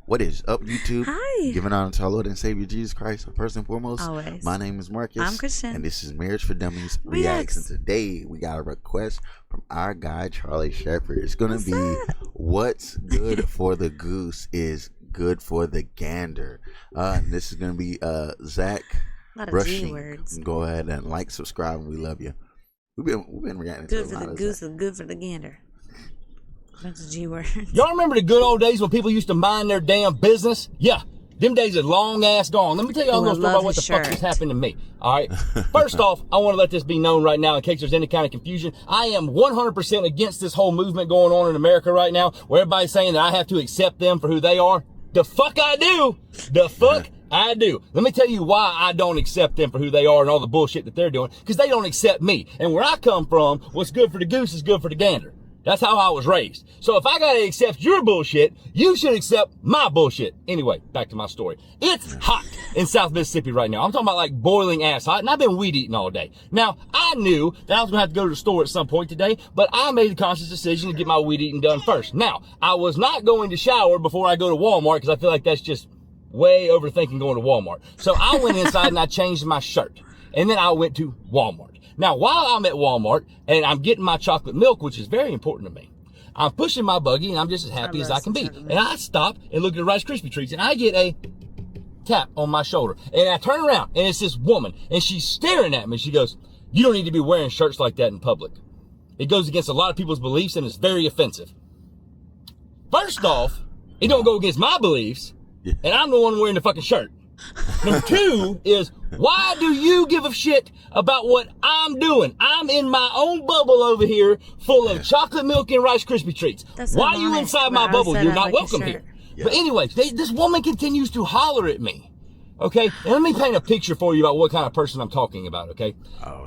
What is up, YouTube? Hi. Giving honor to our Lord and Savior Jesus Christ. First and foremost, Always. my name is Marcus. I'm Christian. And this is Marriage for Dummies Reacts. And today we got a request from our guy, Charlie Shepherd. It's going to be what's good for the goose is good for the gander. This is going to be Zach Brushing. Go ahead and like, subscribe, and we love you. We've been reacting good to a lot for the of goose Zach. and good for the gander. That's a G word. Y'all remember the good old days when people used to mind their damn business? Yeah, them days are long ass gone. Let me tell you a little story about what the fuck just happened to me. All right. First off, I want to let this be known right now in case there's any kind of confusion. I am 100% against this whole movement going on in America right now where everybody's saying that I have to accept them for who they are. The fuck I do. The fuck I do. Let me tell you why I don't accept them for who they are and all the bullshit that they're doing. Because they don't accept me. And where I come from, what's good for the goose is good for the gander. That's how I was raised. So if I gotta accept your bullshit, you should accept my bullshit. Anyway, back to my story. It's hot in South Mississippi right now. I'm talking about like boiling ass hot, and I've been weed eating all day. Now, I knew that I was gonna have to go to the store at some point today, but I made a conscious decision to get my weed eating done first. Now, I was not going to shower before I go to Walmart because I feel like that's just way overthinking going to Walmart. So I went inside and I changed my shirt, and then I went to Walmart. Now, while I'm at Walmart and I'm getting my chocolate milk, which is very important to me, I'm pushing my buggy and I'm just as happy as I can be. And I stop and look at the Rice Krispie treats and I get a tap on my shoulder. And I turn around and it's this woman and she's staring at me. She goes, "You don't need to be wearing shirts like that in public. It goes against a lot of people's beliefs and it's very offensive." First off, it don't go against my beliefs and I'm the one wearing the fucking shirt. Number two is, why do you give a shit about what I'm doing? I'm in my own bubble over here full of chocolate milk and Rice Krispie treats. Why are you inside my bubble? You're not welcome here. But anyway, this woman continues to holler at me. Okay? And let me paint a picture for you about what kind of person I'm talking about, okay?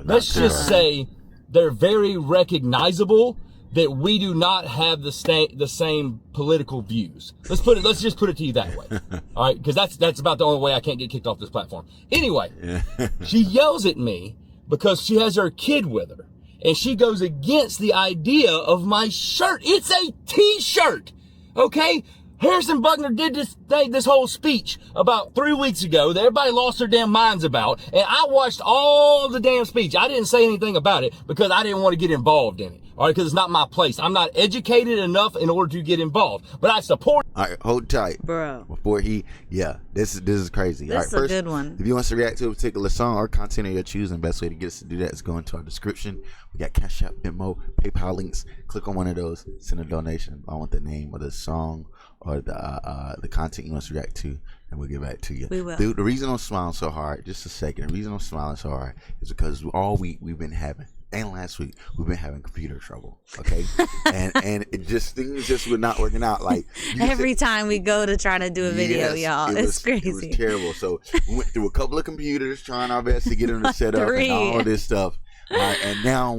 Let's just say they're very recognizable that we do not have the same political views. Let's just put it to you that way. All right? Because that's about the only way I can't get kicked off this platform. Anyway, she yells at me because she has her kid with her. And she goes against the idea of my shirt. It's a t-shirt. Okay? Harrison Buckner did this whole speech about 3 weeks ago that everybody lost their damn minds about. And I watched all the damn speech. I didn't say anything about it because I didn't want to get involved in it. All right, because it's not my place. I'm not educated enough in order to get involved. But I support. All right, hold tight, bro. Before this is crazy. This all right, is first, a good one. If you want us to react to a particular song or content of your choosing, the best way to get us to do that is go into our description. We got Cash App, Venmo, PayPal links. Click on one of those. Send a donation. I want the name of the song or the content you want us to react to, and we'll get back to you. We will. The reason I'm smiling so hard, just a second. The reason I'm smiling so hard is because all week we've been having. And last week we've been having computer trouble, okay? and things just were not working out. Like every time we go to try to do a video, y'all, it's crazy. It was terrible. So we went through a couple of computers trying our best to get them set up and all this stuff. And now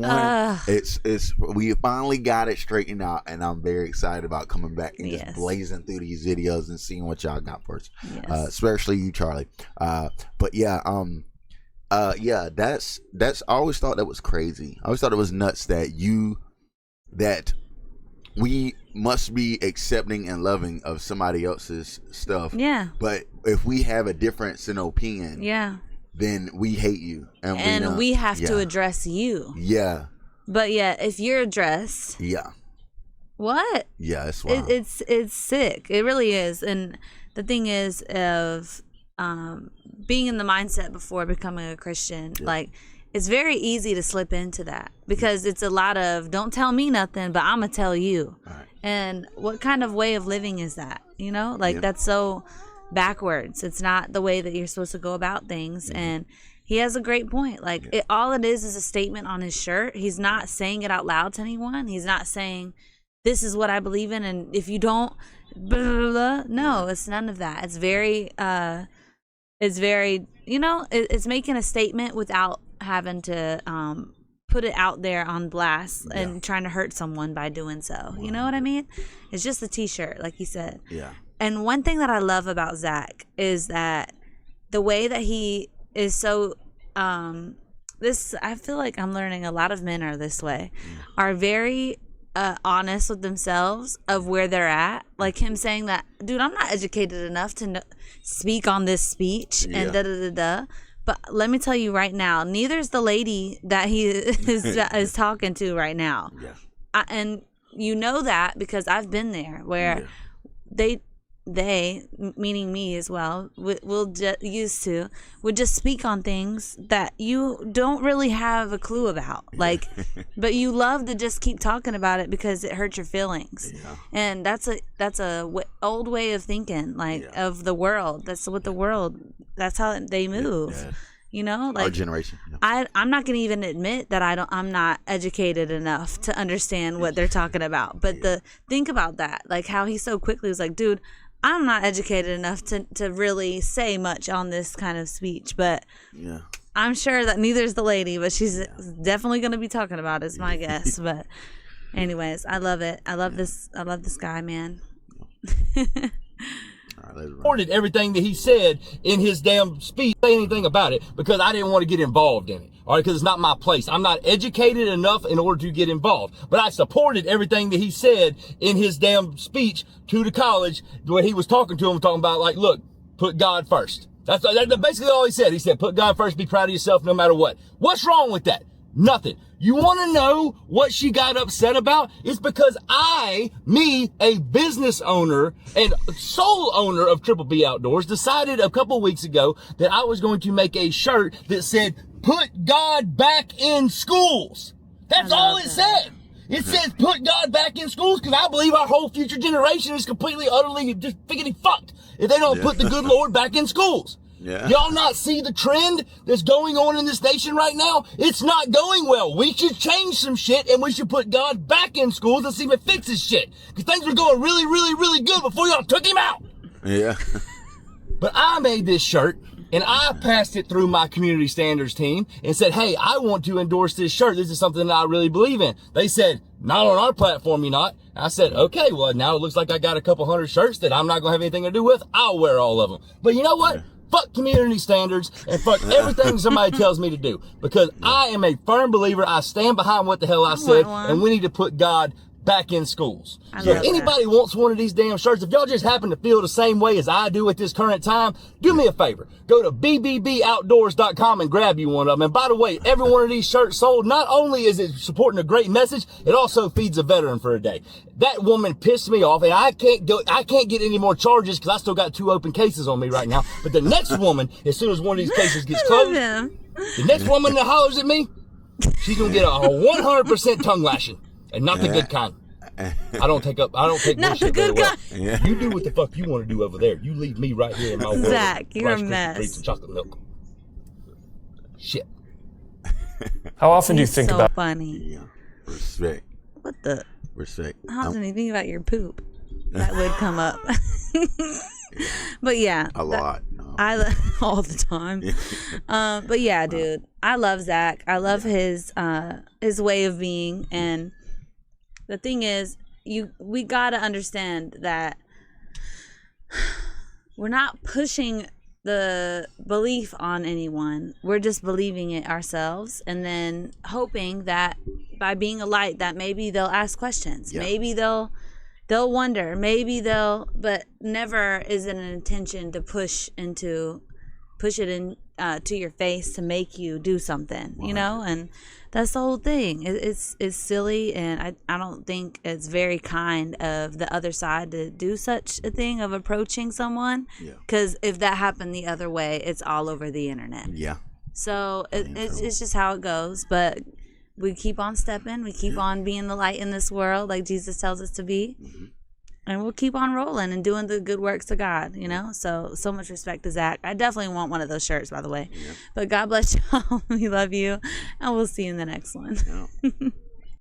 we finally got it straightened out, and I'm very excited about coming back and just blazing through these videos and seeing what y'all got for us, especially you, Charlie. But yeah, that's I always thought that was crazy. I always thought it was nuts that we must be accepting and loving of somebody else's stuff. Yeah. But if we have a difference in opinion, then we hate you, and we have to address you. Yeah. But if you're addressed, what? Yeah, it's wild. It's sick. It really is. And the thing is of being in the mindset before becoming a Christian, like it's very easy to slip into that because it's a lot of don't tell me nothing, but I'm gonna tell you. Right. And what kind of way of living is that? You know, like that's so backwards. It's not the way that you're supposed to go about things. And he has a great point. Like all it is a statement on his shirt. He's not saying it out loud to anyone. He's not saying this is what I believe in, and if you don't, blah, blah, blah. No, it's none of that. It's very you know, it's making a statement without having to put it out there on blast and trying to hurt someone by doing so. You know what I mean? It's just a t-shirt, like he said. Yeah. And one thing that I love about Zach is that the way that he is so I feel like I'm learning a lot of men are this way, are very honest with themselves of where they're at. Like him saying that, dude, I'm not educated enough to speak on this speech and da-da-da-da. But let me tell you right now, neither's the lady that he is talking to right now. Yeah. And you know that because I've been there where they meaning me as well, would just speak on things that you don't really have a clue about. Like, but you love to just keep talking about it because it hurts your feelings. Yeah. And that's a old way of thinking, like of the world. That's what the world, that's how they move. Yeah. You know, like our generation. Yeah. I'm not gonna even admit that I'm not educated enough to understand what they're talking about. But think about that, like how he so quickly was like, dude, I'm not educated enough to really say much on this kind of speech, but I'm sure that neither is the lady, but she's definitely going to be talking about it, is my guess. But anyways, I love it. I love this guy, man. Recorded everything that he said in his damn speech, say anything about it, because I didn't want to get involved in it. All right, because it's not my place. I'm not educated enough in order to get involved. But I supported everything that he said in his damn speech to the college where he was talking to him, talking about, like, look, put God first. That's basically all he said. He said, put God first, be proud of yourself no matter what. What's wrong with that? Nothing. You want to know what she got upset about? It's because me, a business owner and sole owner of Triple B Outdoors, decided a couple weeks ago that I was going to make a shirt that said, put God back in schools. That's all it said. It says put God back in schools because I believe our whole future generation is completely, utterly just figgity fucked if they don't put the good Lord back in schools. Yeah. Y'all not see the trend that's going on in this nation right now? It's not going well. We should change some shit and we should put God back in schools and see if it fixes shit. Because things were going really, really, really good before y'all took him out. Yeah. But I made this shirt and I passed it through my community standards team and said, hey, I want to endorse this shirt. This is something that I really believe in. They said, not on our platform, you're not. I said, okay, well, now it looks like I got a couple hundred shirts that I'm not going to have anything to do with. I'll wear all of them. But you know what? Yeah. Fuck community standards and fuck everything somebody tells me to do. Because I am a firm believer. I stand behind what the hell I said. And we need to put God back in schools. So if anybody wants one of these damn shirts, if y'all just happen to feel the same way as I do at this current time, do me a favor. Go to bbboutdoors.com and grab you one of them. And by the way, every one of these shirts sold, not only is it supporting a great message, it also feeds a veteran for a day. That woman pissed me off, and I can't get any more charges because I still got 2 open cases on me right now. But the next woman, as soon as one of these cases gets closed, the next woman that hollers at me, she's gonna get a 100% tongue lashing. And not the good kind. I don't take not the good kind. Yeah. You do what the fuck you want to do over there. You leave me right here in my world. Zach, you're a mess. And chocolate milk. Shit. How often do you think about? Funny. Yeah. Respect. What the? Respect. How often do you think about your poop? That would come up. But yeah. A lot. All the time. But yeah, dude, I love Zach. I love his way of being, and the thing is, we gotta understand that we're not pushing the belief on anyone. We're just believing it ourselves, and then hoping that by being a light, that maybe they'll ask questions. Yeah. Maybe they'll wonder. Maybe but never is it an intention to push it in to your face to make you do something, you know? And that's the whole thing. It's silly, and I don't think it's very kind of the other side to do such a thing of approaching someone. Because if that happened the other way, it's all over the internet. Yeah. So it's just how it goes. But we keep on stepping. We keep on being the light in this world like Jesus tells us to be. Mm-hmm. And we'll keep on rolling and doing the good works of God, you know? So much respect to Zach. I definitely want one of those shirts, by the way. Yeah. But God bless y'all. We love you. And we'll see you in the next one. Yeah.